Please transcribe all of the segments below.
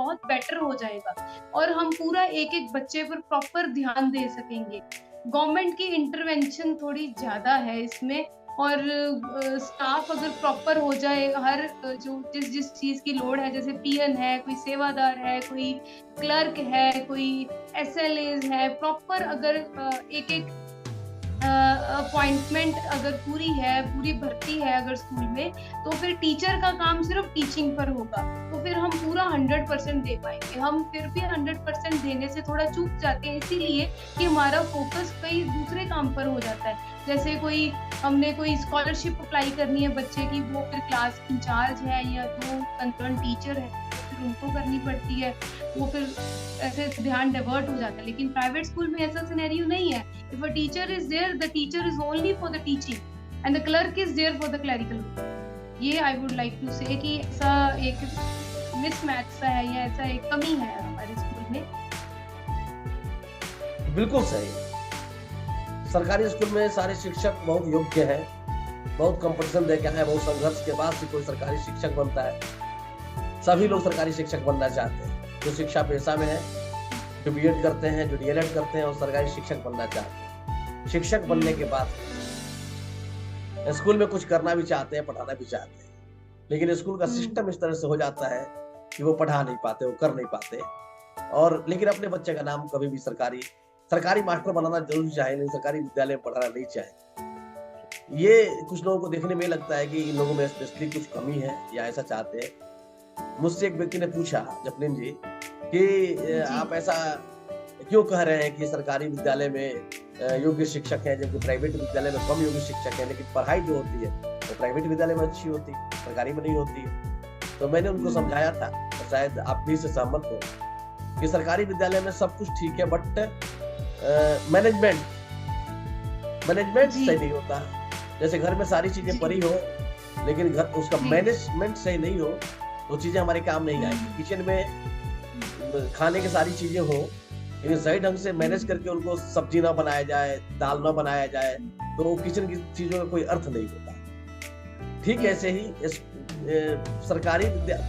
बहुत बेटर हो जाएगा और हम पूरा एक-एक बच्चे पर प्रॉपर ध्यान दे सकेंगे। गवर्नमेंट की इंटरवेंशन थोड़ी ज़्यादा है इसमें और स्टाफ अगर प्रॉपर हो जाए हर जो जिस-जिस चीज़ की लोड़ है, जैसे पीएन है, कोई सेवादार है, कोई क्लर्क है, कोई एसएलएज़ है, प्रॉपर अगर एक-एक अपॉइंटमेंट अगर पूरी है, पूरी भर्ती है अगर स्कूल में, तो फिर टीचर का काम सिर्फ़ टीचिंग पर होगा। तो फिर हम पूरा 100% दे पाएँगे। हम फिर भी 100% देने से थोड़ा चूक जाते हैं इसीलिए कि हमारा फ़ोकस कहीं दूसरे काम पर हो जाता है। जैसे हमने कोई स्कॉलरशिप अप्लाई करनी है बच्चे की, वो फिर क्लास इंचार्ज है या जो कंसर्न टीचर है, तो फिर उनको करनी पड़ती है। वो फिर ऐसे ध्यान डाइवर्ट हो जाता है। लेकिन प्राइवेट स्कूल में ऐसा सिनेरियो नहीं है। If a teacher is there, the teacher is only for the teaching and the clerk is there for the clerical work. ये I would like to say कि ऐसा एक मिसमैच सा है या ऐसा एक कमी है हमारे स्कूल में। बिल्कुल सही। सरकारी स्कूल में सारे शिक्षक बहुत योग्य हैं, बहुत कंपटीशन दे के आए, बहुत संघर्ष के बाद से कोई सरकारी शिक्षक बनता है। सभी लोग सरकारी शिक्षक बनना चाहते हैं, जो शिक्षा पेशा में है, जो बीएड करते हैं, जो डीएलएड करते हैं और सरकारी शिक्षक बनना चाहते हैं। शिक्षक बनने के बाद स्कूल में कुछ करना भी चाहते हैं, पढ़ाना भी चाहते हैं, लेकिन स्कूल का सिस्टम इस तरह से हो जाता है कि वो पढ़ा नहीं पाते, वो कर नहीं पाते और लेकिन अपने बच्चे का नाम कभी भी सरकारी मास्टर बनाना जरूर चाहे, नहीं सरकारी विद्यालय में पढ़ाना नहीं चाहे। ये कुछ लोगों को देखने में लगता है कि इन लोगों में स्पेशली कुछ कमी है या ऐसा चाहते हैं। मुझसे एक व्यक्ति ने पूछा, जपनीन जी, कि आप ऐसा क्यों कह रहे हैं कि सरकारी विद्यालय में योग्य शिक्षक हैं जबकि प्राइवेट विद्यालय में कम योग्य शिक्षक हैं, लेकिन पढ़ाई जो होती है तो प्राइवेट विद्यालय में अच्छी होती है, सरकारी में नहीं होती है। तो मैंने उनको समझाया था, तो शायद आप भी इससे सहमत हो, कि सरकारी विद्यालय में सब कुछ ठीक है बट मैनेजमेंट सही नहीं होता। जैसे घर में सारी चीजें पड़ी हो लेकिन घर उसका मैनेजमेंट सही नहीं हो तो चीजें हमारे काम नहीं आएगी। किचन में खाने की सारी चीजें हो लेकिन सही ढंग से मैनेज करके उनको सब्जी ना बनाया जाए, दाल ना बनाया जाए, तो किचन की चीजों का कोई अर्थ नहीं होता। ठीक ऐसे ही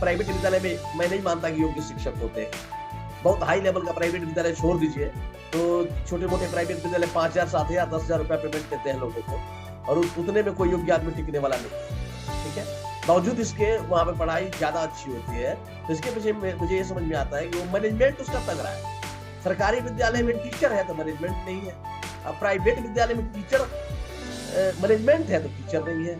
प्राइवेट विद्यालय में मैं नहीं मानता कि योग्य शिक्षक होते हैं। बहुत हाई लेवल का प्राइवेट विद्यालय छोड़ दीजिए, तो छोटे मोटे प्राइवेट विद्यालय 5,000, 7,000, 10,000 रुपया पेमेंट देते हैं लोगों को और उतने में कोई योग्य आदमी टिकने वाला नहीं। ठीक है, बावजूद इसके वहाँ पे पढ़ाई ज्यादा अच्छी होती है। तो इसके पीछे मुझे ये समझ में आता है कि वो मैनेजमेंट उसका तगड़ा है। सरकारी विद्यालय में टीचर है तो मैनेजमेंट नहीं है, अब प्राइवेट विद्यालय में टीचर मैनेजमेंट है तो टीचर नहीं है।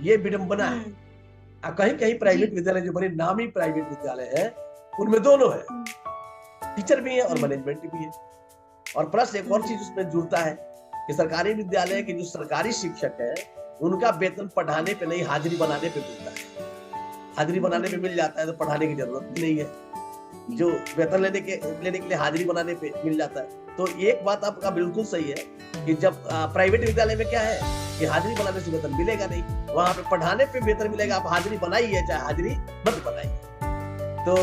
ये विडंबना है। कहीं कहीं प्राइवेट विद्यालय जो बड़े नामी प्राइवेट विद्यालय है उनमें दोनों है, टीचर भी है और मैनेजमेंट भी है। और प्लस एक और चीज उसमें जुड़ता है कि सरकारी विद्यालय के जो सरकारी शिक्षक है उनका वेतन पढ़ाने पे नहीं, हाजिरी बनाने पे मिलता है। हाजिरी बनाने पे मिल जाता है तो पढ़ाने की जरूरत भी नहीं है, जो वेतन लेने के लिए हाजिरी बनाने पे मिल जाता है। तो एक बात आपका बिल्कुल सही है कि जब प्राइवेट विद्यालय में क्या है कि हाजिरी बनाने से वेतन मिलेगा नहीं, वहां पे पढ़ाने पे वेतन मिलेगा। आप हाजिरी बनाइए चाहे हाजिरी मत बनाइए। तो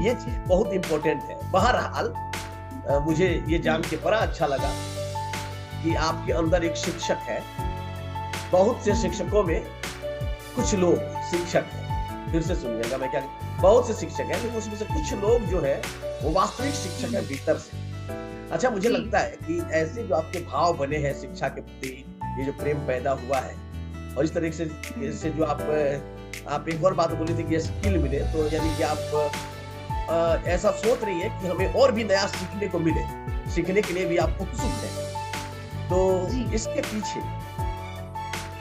ये चीज बहुत इंपॉर्टेंट है। बहरहाल मुझे ये जान के बड़ा अच्छा लगा कि आपके अंदर एक शिक्षक है। बहुत से शिक्षकों में कुछ लोग शिक्षक हैं, फिर से सुनिएगा मैं क्या, बहुत से शिक्षक हैं लेकिन उसमें से कुछ लोग जो है वो वास्तविक शिक्षक है भीतर से। अच्छा, मुझे लगता है कि ऐसे जो आपके भाव बने हैं शिक्षा के प्रति, ये जो प्रेम पैदा हुआ है और इस तरीके से जो आप एक और बात बोली थी कि स्किल मिले, तो यानी कि आप ऐसा सोच रही है कि हमें और भी नया सीखने को मिले, सीखने के लिए भी आप उत्सुक हैं। तो इसके पीछे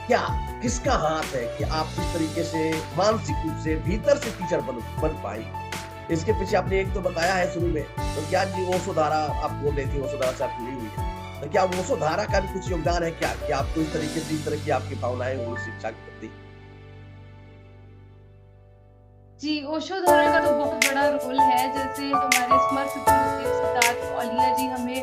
क्या किसका हाथ है कि आप इस तरीके से मानसिक रूप से भीतर से टीचर बन पाई? इसके पीछे आपने एक तो बताया है शुरू में, तो क्या जी ओशोधारा आप बोल रही थी, ओशोधारा से आप जुड़ी हुई है, तो क्या ओशोधारा का भी कुछ योगदान है क्या कि आपको इस तरीके से इस तरह की आपकी भावनाएं हुई शिक्षा के प्रति? जी, ओशोधारा का तो बहुत बड़ा रोल है। जैसे हमारे स्मर्थ गुरुदेव सिद्धार्थ औलिया जी हमें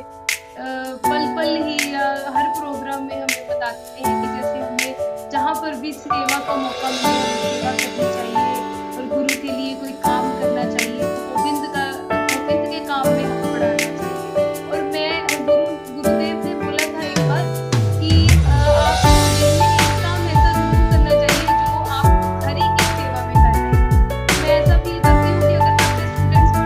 पल-पल ही या हर प्रोग्राम में हमें बताते हैं कि जैसे हमें जहाँ पर भी सेवा का मौका मिले हमें सेवा करनी चाहिए और गुरु के लिए कोई काम करना चाहिए, तो गोविंद के काम में हमें पढ़ाना चाहिए। और गुरुदेव ने बोला था एक बार कि आप दिन में एक काम ऐसा जरूर करना चाहिए जो आप हरि की सेवा में कर रहे हैं। मैं ऐसा फील करती हूँ कि अगर मैं अपने स्टूडेंट्स को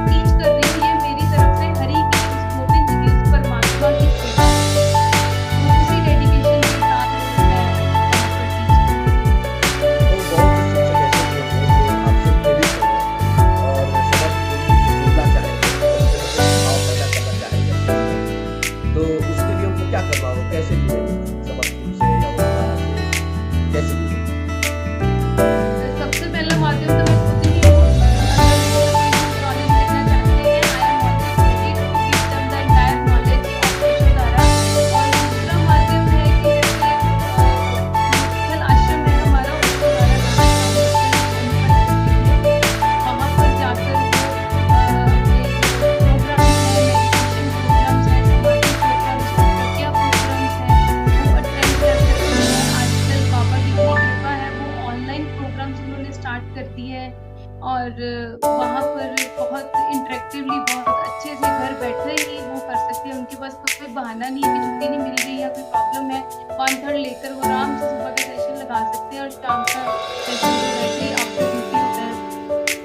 और वहाँ पर बहुत इंटरेक्टिवली बहुत अच्छे से घर बैठे ही वो कर सकते हैं। उनके पास कोई बहाना नहीं है कि छुट्टी नहीं मिल रही या कोई प्रॉब्लम है। 1/3 लेकर वो आराम से सुबह का सेशन लगा सकते हैं और शाम का सेशन जो वैसे ही आफ्टर ड्यूटी होता है।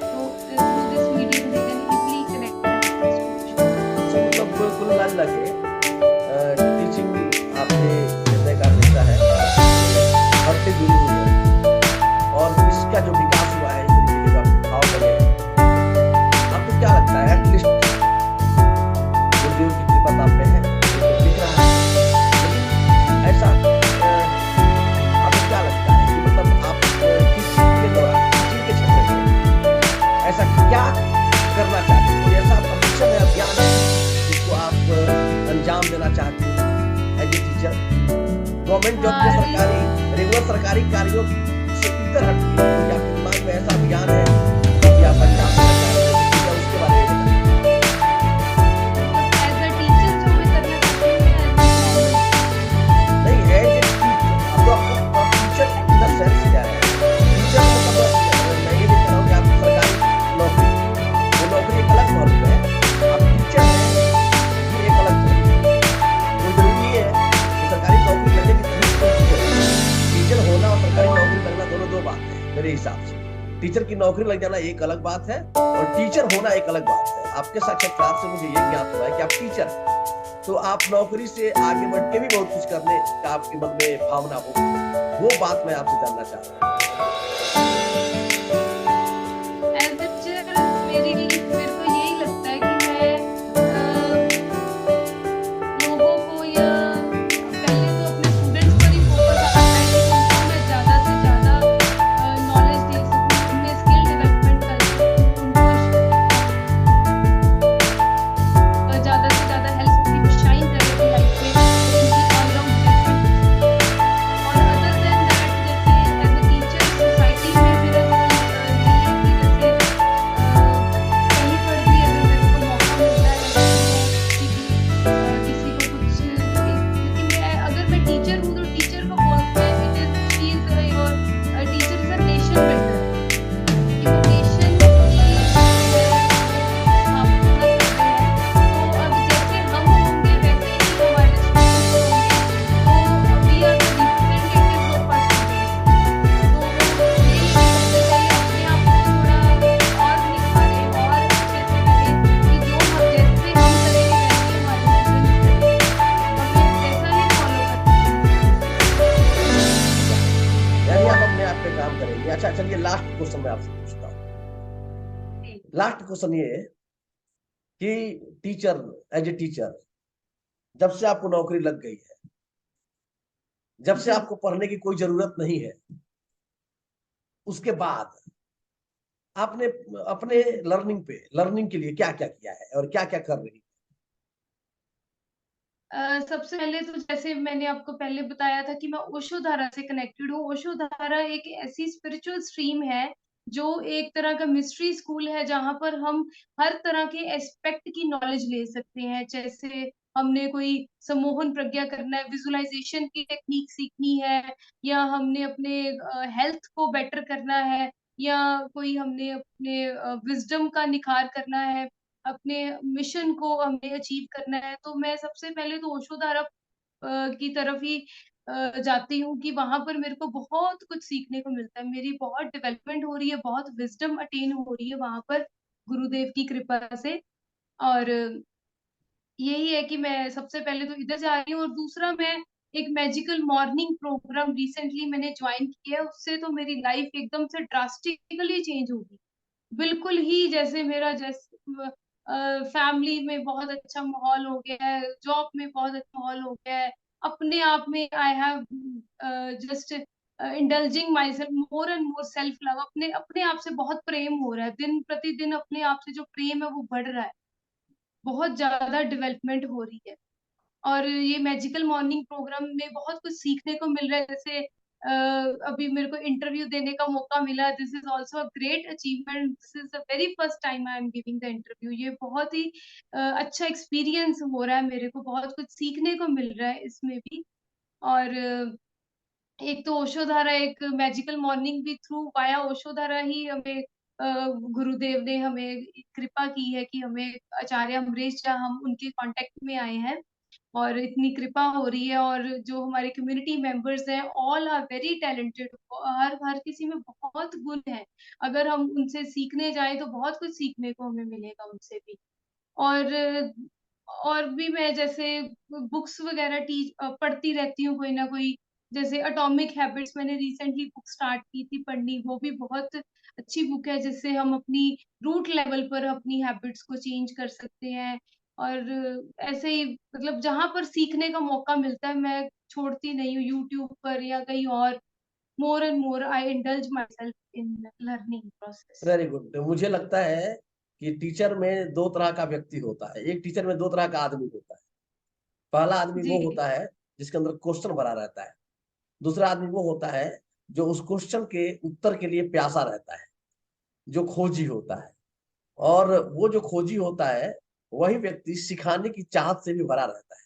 तो through this medium they can easily connect कर सकते हैं। अच्छा, मतलब कुल मिला के टीचिंग आपके निर्णय का हिस्सा है, बढ़ती जुड़ी हुई है और इसका जो विकास हुआ है, इस तरीके का भाव बने, आपको क्या लगता है एटलीस्ट गुरुदेव की कृपा आप पे है, तो दिख रहा है ऐसा, आपको क्या लगता है कि मतलब आप टीचिंग के दौरान, टीचिंग के क्षेत्र में ऐसा क्या करना चाहते हैं? कोई ऐसा आपका मिशन है, अभियान है जिसको आप अंजाम देना चाहते हैं as a teacher? Government job के सरकारी रेगुलर सरकारी कार्यों से इतर हटके कोई आपके दिमाग में ऐसा अभियान है कि आप अंजाम देना चाहते हैं, उसके बारे में बताइए। एज अ टीचर जो मैं करना चाहती हूँ, नहीं है अब तो आपका टीचर इन द सेंस क्या है? टीचर मतलब मैं ये नहीं कह रहा हूँ कि आप सरकारी नौकरी, वो नौकरी एक अलग पहलू है, आप टीचर हैं ये एक अलग पहलू है। वो जरूरी है कि सरकारी नौकरी लगेगी तभी कोई टीचर होना और सरकारी नौकरी लगना दोनों दो बात है मेरे हिसाब से। टीचर की नौकरी लग जाना एक अलग बात है और टीचर होना एक अलग बात है। आपके साक्षात्कार से मुझे ये ज्ञात हुआ है कि आप टीचर हैं, तो आप नौकरी से आगे बढ़ के भी बहुत कुछ करने का आपके मन में भावना हो, वो बात मैं आपसे जानना चाह रहा हूँ। एज अ टीचर मेरे को यही लगता है कि मैं लोगों को या पहले तो अपने स्टूडेंट्स पर ही फोकस आता है कि उनको मैं ज़्यादा से ज़्यादा नॉलेज दे सकूँ, उनमें स्किल डेवलपमेंट कर सकूँ, उनको ज़्यादा से ज़्यादा हेल्प शाइन करे अपनी लाइफ में, उनकी ऑलराउंड डेवलपमेंट। और अदर देन दैट, जैसे एज अ टीचर सोसाइटी में मेरा रोल यही है कि जैसे कहीं पर भी अगर मेरे को मौका मिलता है किसी को कुछ क्योंकि मैं अगर मैं टीचर हूँ तो टीचर को बोलते हैं it is she is your teacher is a nation builder, कि वो नेशन की स्थापना कर रहे हैं। तो अब जैसे हम होंगे वैसे ही हमारे स्टूडेंट्स होंगे, तो we are the representatives of our students. तो यही सबसे पहले अपने आप को थोड़ा और निखारें और अच्छे से करें कि जो हम जैसे हम करेंगे वैसे ही हमारे स्टूडेंट्स करेंगे, हमें वैसा ही फॉलो करना यानी आप अपने आप पे काम करेंगे। अच्छा, चलिए लास्ट क्वेश्चन मैं आपसे पूछता हूँ। है। लास्ट क्वेश्चन ये है कि टीचर, एज ए टीचर, जब से आपको नौकरी लग गई है, जब से जी। आपको पढ़ने की कोई जरूरत नहीं है, उसके बाद आपने अपने लर्निंग के लिए क्या क्या किया है और क्या क्या कर रही है? सबसे पहले तो जैसे मैंने आपको पहले बताया था कि मैं ओशो धारा से कनेक्टेड हूँ। ओशो धारा एक ऐसी स्पिरिचुअल स्ट्रीम है जो एक तरह का मिस्ट्री स्कूल है, जहाँ पर हम हर तरह के एस्पेक्ट की नॉलेज ले सकते हैं। जैसे हमने कोई सम्मोहन प्रज्ञा करना है, विजुअलाइजेशन की टेक्निक सीखनी है, या हमने अपने हेल्थ को बेटर करना है, या कोई हमने अपने विजडम का निखार करना है, अपने मिशन को हमें अचीव करना है, तो मैं सबसे पहले तो ओशो धारा की तरफ ही जाती हूँ कि वहां पर मेरे को बहुत कुछ सीखने को मिलता है। मेरी बहुत डेवलपमेंट हो रही है, बहुत विजडम अटेन हो रही है वहां पर गुरुदेव की कृपा से। और यही है कि मैं सबसे पहले तो इधर जा रही हूँ, और दूसरा मैं एक मैजिकल मॉर्निंग प्रोग्राम रिसेंटली मैंने ज्वाइन किया है, उससे तो मेरी लाइफ एकदम से ड्रास्टिकली चेंज होगी। बिल्कुल ही जैसे मेरा जैसे फैमिली में बहुत अच्छा माहौल हो गया है, जॉब में बहुत अच्छा माहौल हो गया है, अपने आप में I have just indulging my self more and more self love, अपने अपने आप से बहुत प्रेम हो रहा है, दिन प्रतिदिन अपने आप से जो प्रेम है वो बढ़ रहा है, बहुत ज्यादा डेवलपमेंट हो रही है। और ये मैजिकल मॉर्निंग प्रोग्राम में बहुत कुछ सीखने को मिल रहा है। जैसे अभी मेरे को इंटरव्यू देने का मौका मिला, this is also a great achievement, this is the very first time I am giving the interview. ये बहुत ही अच्छा एक्सपीरियंस हो रहा है, मेरे को बहुत कुछ सीखने को मिल रहा है इसमें भी। और एक तो ओशो धारा, एक मैजिकल मॉर्निंग भी थ्रू वाया ओशो धारा ही हमें गुरुदेव ने हमें कृपा की है कि हमें आचार्य अमरेश झा, हम उनके कांटेक्ट में आए हैं और इतनी कृपा हो रही है। और जो हमारे कम्युनिटी मेंबर्स हैं, ऑल आर वेरी टैलेंटेड। हर हर किसी में बहुत गुण है। अगर हम उनसे सीखने जाएं तो बहुत कुछ सीखने को हमें मिलेगा उनसे भी। और और भी मैं जैसे बुक्स वगैरह पढ़ती रहती हूँ कोई ना कोई। जैसे एटॉमिक हैबिट्स मैंने रिसेंटली बुक स्टार्ट की थी पढ़नी, वो भी बहुत अच्छी बुक है, जिससे हम अपनी रूट लेवल पर अपनी हैबिट्स को चेंज कर सकते हैं। और ऐसे ही मतलब जहां पर सीखने का मौका मिलता है मैं छोड़ती नहीं हूँ, यूट्यूब पर या कहीं और। More and more I indulge my self in learning process. Very good. मुझे लगता है कि टीचर में दो तरह का व्यक्ति होता है, एक टीचर में दो तरह का आदमी होता है। पहला आदमी जी वो होता है जिसके अंदर क्वेश्चन भरा रहता है। दूसरा आदमी वो होता है जो उस क्वेश्चन के उत्तर के लिए प्यासा रहता है, जो खोजी होता है। और वो जो खोजी होता है वही व्यक्ति सिखाने की चाहत से भी भरा रहता है।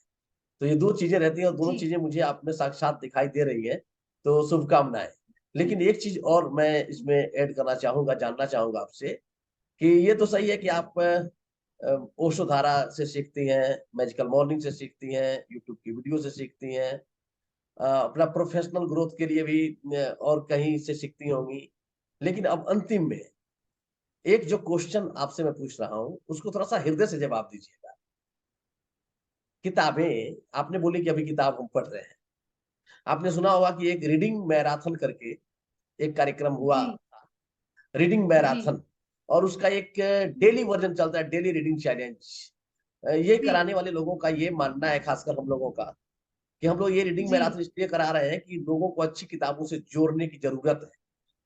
तो ये दो चीजें रहती हैं और दोनों जी चीजें मुझे आप में साक्षात दिखाई दे रही है। तो शुभकामनाएं। लेकिन एक चीज और मैं इसमें ऐड करना चाहूंगा, जानना चाहूंगा आपसे कि ये तो सही है कि आप ओशो धारा से सीखती हैं, मैजिकल मॉर्निंग से सीखती हैं, यूट्यूब की वीडियो से सीखती हैं, अपना प्रोफेशनल ग्रोथ के लिए भी और कहीं से सीखती होंगी। लेकिन अब अंतिम में एक जो क्वेश्चन आपसे मैं पूछ रहा हूँ उसको थोड़ा सा हृदय से जवाब दीजिएगा। किताबें, आपने बोली कि अभी किताब हम पढ़ रहे हैं। आपने सुना होगा कि एक रीडिंग मैराथन करके एक कार्यक्रम हुआ, जी रीडिंग जी मैराथन। और उसका एक डेली वर्जन चलता है, डेली रीडिंग चैलेंज। ये जी कराने वाले लोगों का ये मानना है, खासकर हम लोगों का, कि हम लोग ये रीडिंग जी। मैराथन इसलिए करा रहे हैं कि लोगों को अच्छी किताबों से जोड़ने की जरूरत है।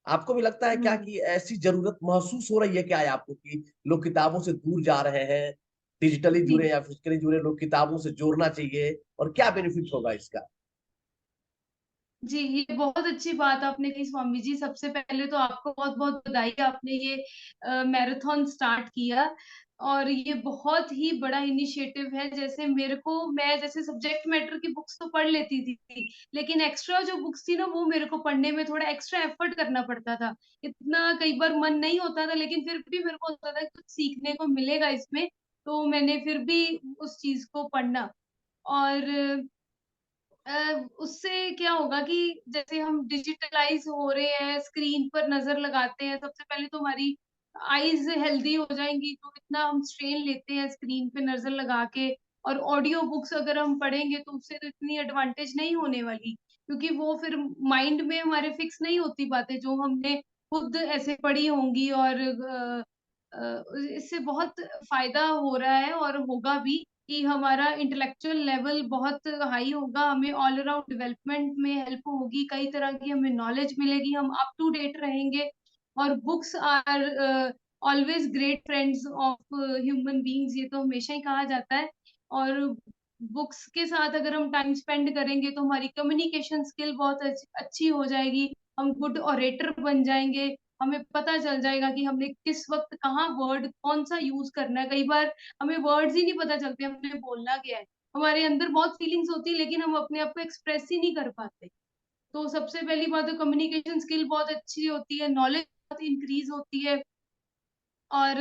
आपको भी लगता है क्या हुँ। कि ऐसी जरूरत महसूस हो रही है क्या है आपको कि लोग किताबों से दूर जा रहे हैं, डिजिटली जी, जुड़े या फिजिकली जुड़े, लोग किताबों से जोड़ना चाहिए, और क्या बेनिफिट होगा इसका? जी, ये बहुत अच्छी बात आपने कही स्वामी जी। सबसे पहले तो आपको बहुत-बहुत बधाई, आपने ये मैराथन स्टार्ट किया और ये बहुत ही बड़ा इनिशिएटिव है। जैसे मेरे को, मैं जैसे सब्जेक्ट मैटर की बुक्स तो पढ़ लेती थी, लेकिन एक्स्ट्रा जो बुक्स थी ना, वो मेरे को पढ़ने में थोड़ा एक्स्ट्रा एफर्ट करना पड़ता था। इतना कई बार मन नहीं होता था, लेकिन फिर भी मेरे को होता था कि कुछ सीखने को मिलेगा इसमें, तो मैंने फिर भी उस चीज़ को पढ़ना। और उससे क्या होगा कि जैसे हम डिजिटलाइज हो रहे हैं, स्क्रीन पर नज़र लगाते हैं, सबसे पहले तो हमारी आईज़ हेल्दी हो जाएँगी, जो इतना हम स्ट्रेन लेते हैं स्क्रीन पे नज़र लगा के। और ऑडियो बुक्स अगर हम पढ़ेंगे तो उससे तो इतनी एडवांटेज नहीं होने वाली, क्योंकि वो फिर माइंड में हमारे फिक्स नहीं होती बातें जो हमने खुद ऐसे पढ़ी होंगी। और इससे बहुत फ़ायदा हो रहा है और होगा भी कि हमारा इंटेलेक्चुअल लेवल बहुत हाई होगा, हमें ऑल अराउंड डेवलपमेंट में हेल्प होगी, कई तरह की हमें नॉलेज मिलेगी, हम अप टू डेट रहेंगे। और books are always great friends of human beings, ये तो हमेशा ही कहा जाता है। और बुक्स के साथ अगर हम टाइम स्पेंड करेंगे तो हमारी कम्युनिकेशन स्किल बहुत अच्छी हो जाएगी, हम गुड ओरेटर बन जाएँगे, हमें पता चल जाएगा कि हमने किस वक़्त कहाँ वर्ड कौन-सा यूज़ करना है। कई बार हमें वर्ड्स ही नहीं पता चलते हमने बोलना क्या है। हमारे अंदर बहुत फीलिंग्स होती है, लेकिन हम अपने आप को एक्सप्रेस ही नहीं कर पाते। तो सबसे पहली बात तो कम्युनिकेशन स्किल बहुत अच्छी होती है, नॉलेज बहुत इंक्रीज़ होती है। और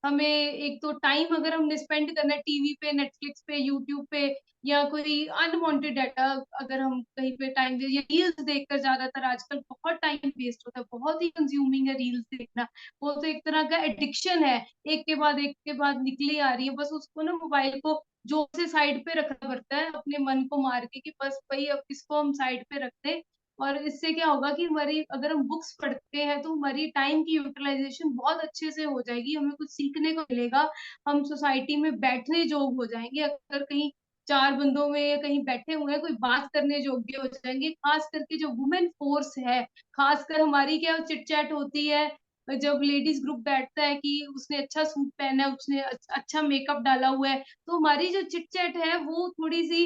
हमें एक तो टाइम अगर हमने स्पेंड करना है टीवी पे, नेटफ्लिक्स पे, यूट्यूब पे, या कोई अनवांटेड डाटा, अगर हम कहीं पे टाइम दे या रील्स देखकर, ज़्यादातर आजकल बहुत टाइम वेस्ट होता है, बहुत ही कंज्यूमिंग है रील्स देखना। वो तो एक तरह का एडिक्शन है, एक के बाद निकली आ रही है। बस उसको ना, मोबाइल को जोर से साइड पे रखना पड़ता है, अपने मन को मार के कि बस भई अब इसको हम साइड पे रख दें। और इससे क्या होगा कि हमारी, अगर हम बुक्स पढ़ते हैं तो हमारी टाइम की यूटिलाइज़ेशन बहुत अच्छे से हो जाएगी, हमें कुछ सीखने को मिलेगा, हम सोसाइटी में बैठने जोग हो जाएँगे। अगर कहीं 4 बंदों में या कहीं बैठे हुए हैं, कोई बात करने योग्य हो जाएँगे। ख़ास करके जो वुमेन फ़ोर्स है, ख़ासकर हमारी क्या चिट-चैट होती है, जब लेडीज़ ग्रुप बैठता है कि उसने अच्छा सूट पहना है, उसने अच्छा मेकअप डाला हुआ है, तो हमारी जो चिट-चैट है वो थोड़ी-सी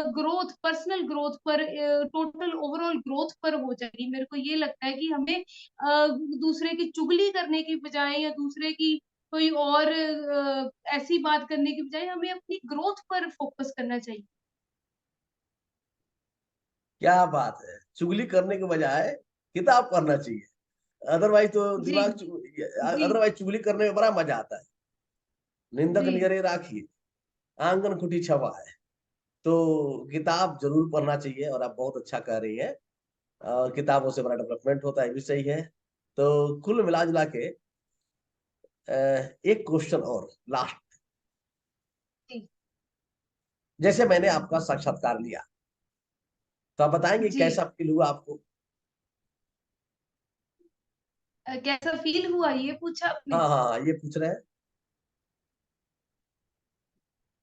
ग्रोथ, पर्सनल ग्रोथ पर, टोटल ओवरऑल ग्रोथ पर हो जाएगी। मेरे को ये लगता है कि हमें दूसरे की चुगली करने की बजाय या दूसरे की कोई और ऐसी बात करने की बजाय हमें अपनी ग्रोथ पर फ़ोकस करना चाहिए। क्या बात है! चुगली करने के बजाय किताब पढ़ना चाहिए। अदरवाइज तो जी दिमाग जी अदरवाइज चुगली करने में बड़ा मजा आता है। निंदक जी नियरे राखी, आंगन खुटी छवा है। तो किताब जरूर पढ़ना चाहिए, और आप बहुत अच्छा कर रही हैं। और किताबों से बड़ा डेवलपमेंट होता है, ये भी सही है। तो कुल मिला जुला के एक क्वेश्चन और लास्ट। जी जैसे मैंने आपका साक्षात्कार लिया, तो आप बताएंगे जी। कैसा फील हुआ आपको? कैसा फील हुआ ये पूछा आपने? हाँ हाँ हाँ, ये पूछ रहे हैं।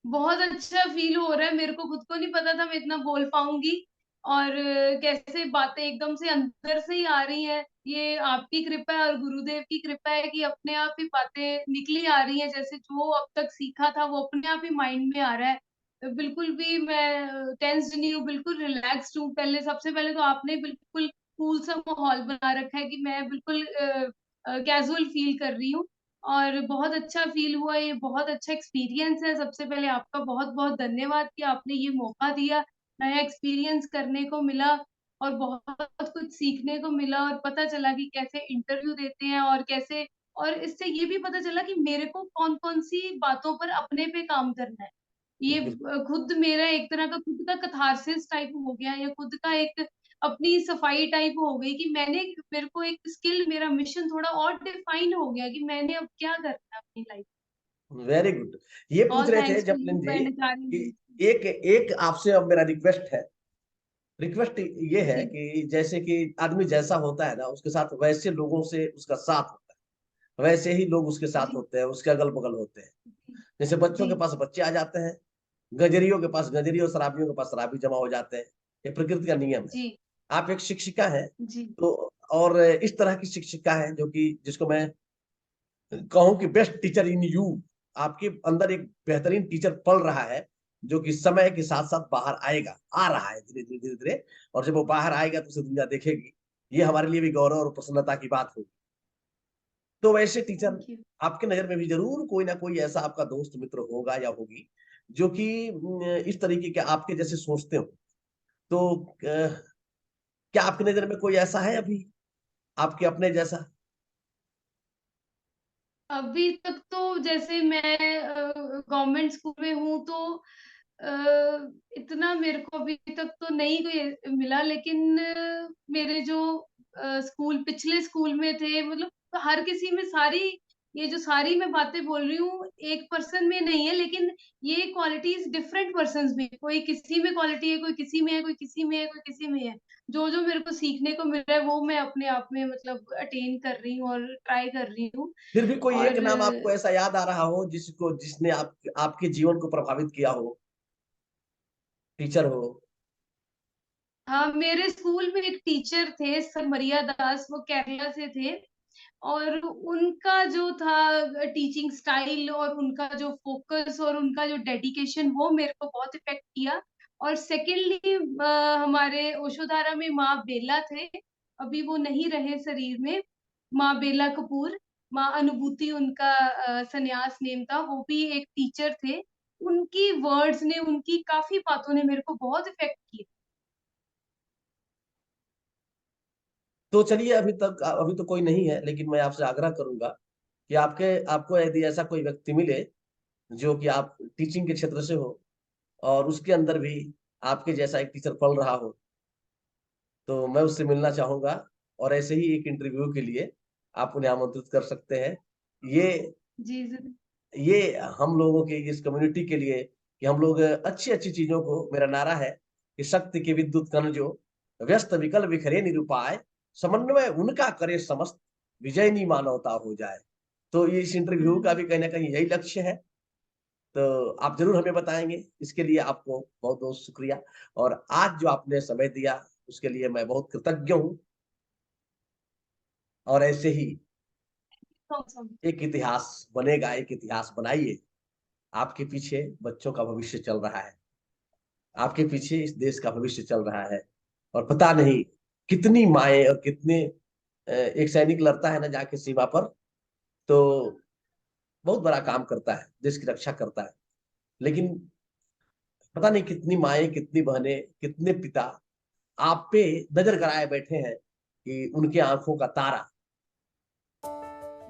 बहुत अच्छा फील हो रहा है, मेरे को खुद को नहीं पता था मैं इतना बोल पाऊंगी। और कैसे बातें एकदम से अंदर से ही आ रही हैं। ये आपकी कृपा है और गुरुदेव की कृपा है कि अपने आप ही बातें निकली आ रही हैं, जैसे जो अब तक सीखा था वो अपने आप ही माइंड में आ रहा है। बिल्कुल भी मैं टेंस्ड नहीं हूँ, बिल्कुल रिलैक्स्ड हूँ। पहले सबसे पहले तो आपने बिल्कुल कूल सा माहौल बना रखा है कि मैं बिल्कुल कैजुअल फील कर रही हूँ। और बहुत अच्छा फील हुआ, ये बहुत अच्छा एक्सपीरियंस है। सबसे पहले आपका बहुत बहुत धन्यवाद कि आपने ये मौका दिया, नया एक्सपीरियंस करने को मिला और बहुत कुछ सीखने को मिला, और पता चला कि कैसे इंटरव्यू देते हैं और कैसे। और इससे ये भी पता चला कि मेरे को कौन कौन सी बातों पर अपने पे काम करना है। ये बिल्कुल खुद मेरा एक तरह का खुद का कथारसिस टाइप हो गया, या खुद का एक अपनी सफाई टाइप हो गई कि मैंने मेरे को एक स्किल, मेरा मिशन थोड़ा और डिफाइन हो गया कि मैंने अब क्या करना है अपनी लाइफ। Very good. ये पूछ ऑल रहे थे थैंक्स टू जपलिन यू जी एंड कि आचार्य। एक एक आपसे अब मेरा रिक्वेस्ट है। रिक्वेस्ट ये है जी कि जैसे कि आदमी जैसा होता है ना, उसके साथ वैसे लोगों से उसका साथ होता है, वैसे ही लोग उसके साथ जी होते हैं, उसके अगल बगल होते हैं। जैसे बच्चों जी के पास बच्चे आ जाते हैं, गजरियों के पास गजरी और शराबियों के पास शराबी जमा हो जाते हैं। ये प्रकृति का नियम है। जी आप एक शिक्षिका हैं, जी तो और इस तरह की शिक्षिका है जो कि जिसको मैं कहूं कि बेस्ट टीचर इन यू, आपके अंदर एक बेहतरीन टीचर पल रहा है, जो कि समय के साथ साथ बाहर आएगा, आ रहा है धीरे धीरे धीरे धीरे। और जब वो बाहर आएगा तो उसे दुनिया देखेगी। ये हमारे लिए भी गौरव और प्रसन्नता की बात होगी। तो वैसे टीचर थैंक यू। आपके नजर में भी जरूर कोई ना कोई ऐसा आपका दोस्त मित्र होगा या होगी, जो कि इस तरीके के आपके जैसे सोचते हो। तो क्या आपकी नजर में कोई ऐसा है अभी, आपके अपने जैसा? अभी तक तो जैसे मैं गवर्नमेंट स्कूल में हूँ, तो अ, इतना मेरे को अभी तक तो नहीं कोई मिला, लेकिन मेरे जो स्कूल पिछले स्कूल में थे, मतलब हर किसी में सारी, ये जो सारी मैं बातें बोल रही हूँ एक पर्सन में नहीं है, लेकिन ये क्वालिटीज डिफरेंट पर्सन में, कोई किसी में क्वालिटी है, कोई किसी में है, कोई किसी में है, कोई किसी में है। जो जो मेरे को सीखने को मिल रहा है वो मैं अपने आप में मतलब अटेन कर रही हूँ और ट्राई कर रही हूँ। फिर भी कोई एक और नाम आपको ऐसा याद आ रहा हो जिसने आपके जीवन को प्रभावित किया हो, टीचर हो? हाँ, मेरे स्कूल में एक टीचर थे सर मरिया दास, वो केरला से थे। और उनका जो था टीचिंग स्टाइल और उनका जो फोकस और उनका जो डेडिकेशन, वो मेरे को बहुत इफेक्ट किया। और सेकेंडली हमारे ओशोधारा में माँ बेला थे, अभी वो नहीं रहे शरीर में। माँ बेला कपूर, माँ अनुभूति उनका संन्यास नेम था, वो भी एक टीचर थे। उनकी वर्ड्स ने, उनकी काफी बातों ने मेरे को बहुत इफेक्ट किया। तो चलिए, अभी तो कोई नहीं है, लेकिन मैं आपसे आग्रह करूंगा कि आपको यदि ऐसा कोई व्यक्ति मिले जो कि आप टीचिंग के क्षेत्र से हो, और उसके अंदर भी आपके जैसा एक टीचर पल रहा हो, तो मैं उससे मिलना चाहूंगा। और ऐसे ही एक इंटरव्यू के लिए आप उन्हें आमंत्रित कर सकते हैं। ये जी जरूर। ये हम लोगों के, इस कम्युनिटी के लिए, कि हम लोग अच्छी अच्छी चीजों को, मेरा नारा है कि शक्ति के विद्युत कण जो व्यस्त विकल बिखरे निरुपाय, समन्वय उनका करे समस्त, विजयनी मानवता हो जाए। तो ये इस इंटरव्यू का हम्म। भी कहीं ना कहीं यही लक्ष्य है। तो आप जरूर हमें बताएंगे, इसके लिए आपको बहुत बहुत शुक्रिया। और आज जो आपने समय दिया, उसके लिए मैं बहुत कृतज्ञ हूँ। और ऐसे ही Awesome. एक इतिहास बनेगा, एक इतिहास बनाइए। आपके पीछे बच्चों का भविष्य चल रहा है, आपके पीछे इस देश का भविष्य चल रहा है। और पता नहीं कितनी माए और कितने एक सैनिक लड़ता है ना जाके सीमा पर, तो बहुत बड़ा काम करता है, देश की रक्षा करता है। लेकिन पता नहीं कितनी माए, कितनी बहनें, कितने पिता आप पे नजर गड़ाए बैठे हैं कि उनके आंखों का तारा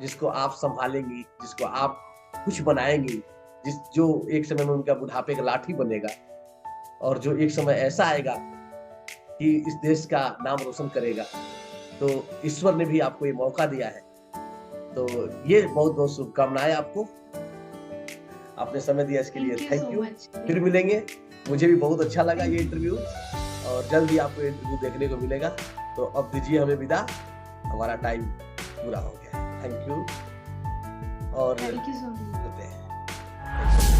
जिसको आप संभालेंगी, जिसको आप कुछ बनाएंगी, जो एक समय में उनका बुढ़ापे का लाठी बनेगा, और जो एक समय ऐसा आएगा कि इस देश का नाम रोशन करेगा। तो ईश्वर ने भी आपको ये मौका दिया है। तो ये बहुत बहुत शुभकामनाएं आपको। आपने समय दिया इसके लिए थैंक यू। फिर मिलेंगे। मुझे भी बहुत अच्छा लगा ये इंटरव्यू, और जल्द ही आपको इंटरव्यू देखने को मिलेगा। तो अब दीजिए हमें विदा, हमारा टाइम पूरा हो गया है। Thank you. और थैंक यू सो मच। होते हैं।